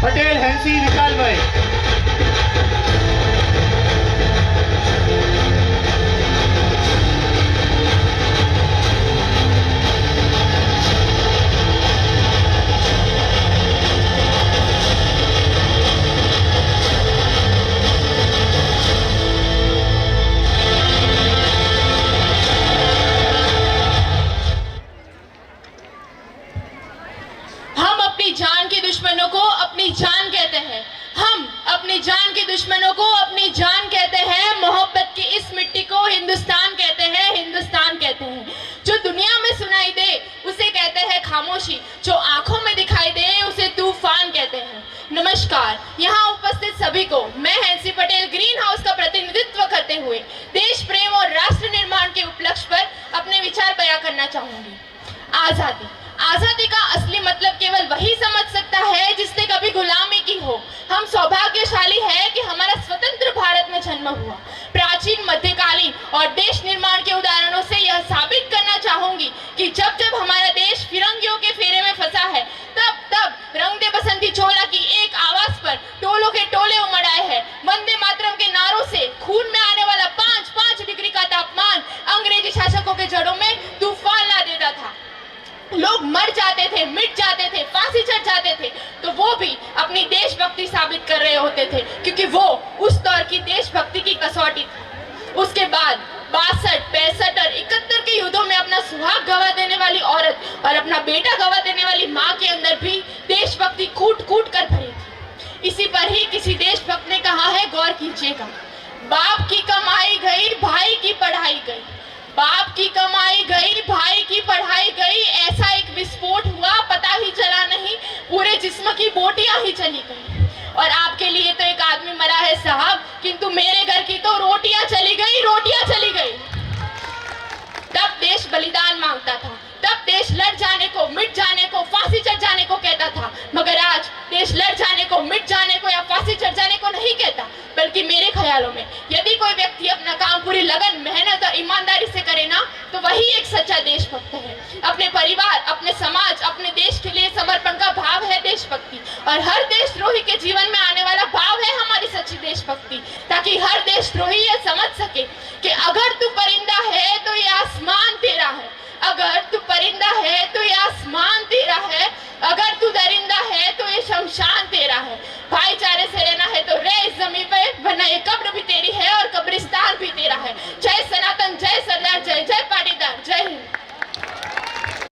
Patel Hansi विशाल भाई। हम अपनी जान के दुश्मनों को अपनी जान कहते हैं। हम अपनी जान के दुश्मनों को अपनी जान कहते हैं। मोहब्बत की इस मिट्टी को हिंदुस्तान कहते हैं, हिंदुस्तान कहते हैं। जो दुनिया में सुनाई दे उसे कहते हैं खामोशी, जो आंखों में दिखाई दे उसे तूफान कहते हैं। नमस्कार, यहाँ उपस्थित सभी को मैं हैंसी पटेल ग्रीन हाउस का प्रतिनिधित्व करते हुए देश प्रेम और राष्ट्र निर्माण के उपलक्ष्य पर अपने विचार बयां करना चाहूंगी। आजादी आजादी का असली मतलब केवल वही समझ सकता है जिसने कभी गुलामी की हो। हम सौभाग्यशाली है कि हमारा स्वतंत्र भारत में जन्म हुआ। प्राचीन, मध्यकालीन और देश निर्माण के उदाहरणों से यह साबित करना चाहूंगी कि जब जब हमारा देश फिरंगियों के फेरे में फंसा है, तब तब रंग दे बसंती चोला की एक आवाज पर टोलों के टोले उमड़ आए हैं। वंदे मातरम के नारों से खून में आने वाला 5 डिग्री का तापमान अंग्रेजी शासकों के जड़ों में तूफान ला देता था। लोग मर जाते थे, मिट जाते थे, फांसी चढ़ जाते थे, तो वो भी अपनी देशभक्ति साबित कर रहे होते थे, क्योंकि वो उस दौर की देशभक्ति की कसौटी थी। उसके बाद 62, 65 और 71 के युद्धों में अपना सुहाग गवा देने वाली औरत और अपना बेटा गवा देने वाली माँ के अंदर भी देशभक्ति कूट कूट कर भरी थी। इसी पर ही किसी देशभक्त ने कहा है, गौर कीजिएगा, बाप की कमाई गई, भाई की पढ़ाई गई। बाप की कमाई गई, भाई की पढ़ाई गई, ऐसा एक विस्फोट हुआ, पता ही चला नहीं, पूरे जिस्म की बोटियां ही चली गई। और आपके लिए तो एक आदमी मरा है साहब, किंतु मेरे घर की तो रोटियां चली गई, रोटियां चली गई। तब देश बलिदान मांगता था, तब देश लड़ जाने को, मिट जाने को, फांसी चढ़ जाने को कहता था। मगर आज देश लड़ जाने को, मिट जाने को या फांसी चढ़ जाने को नहीं कहता, बल्कि मेरे ख्यालों में यदि कोई व्यक्ति अपना काम पूरी लगन, मेहनत और ईमानदारी से करे ना, तो वही एक सच्चा देशभक्त है। अपने परिवार, अपने समाज, अपने देश के लिए समर्पण का भाव है देशभक्ति। और हर देशद्रोही के जीवन में आने वाला भाव है हमारी सच्ची देशभक्ति, ताकि हर देशद्रोही यह समझ सके कि अगर तू परिंदा है तो ये आसमान तेरा है, अगर तू परिंदा है तो ये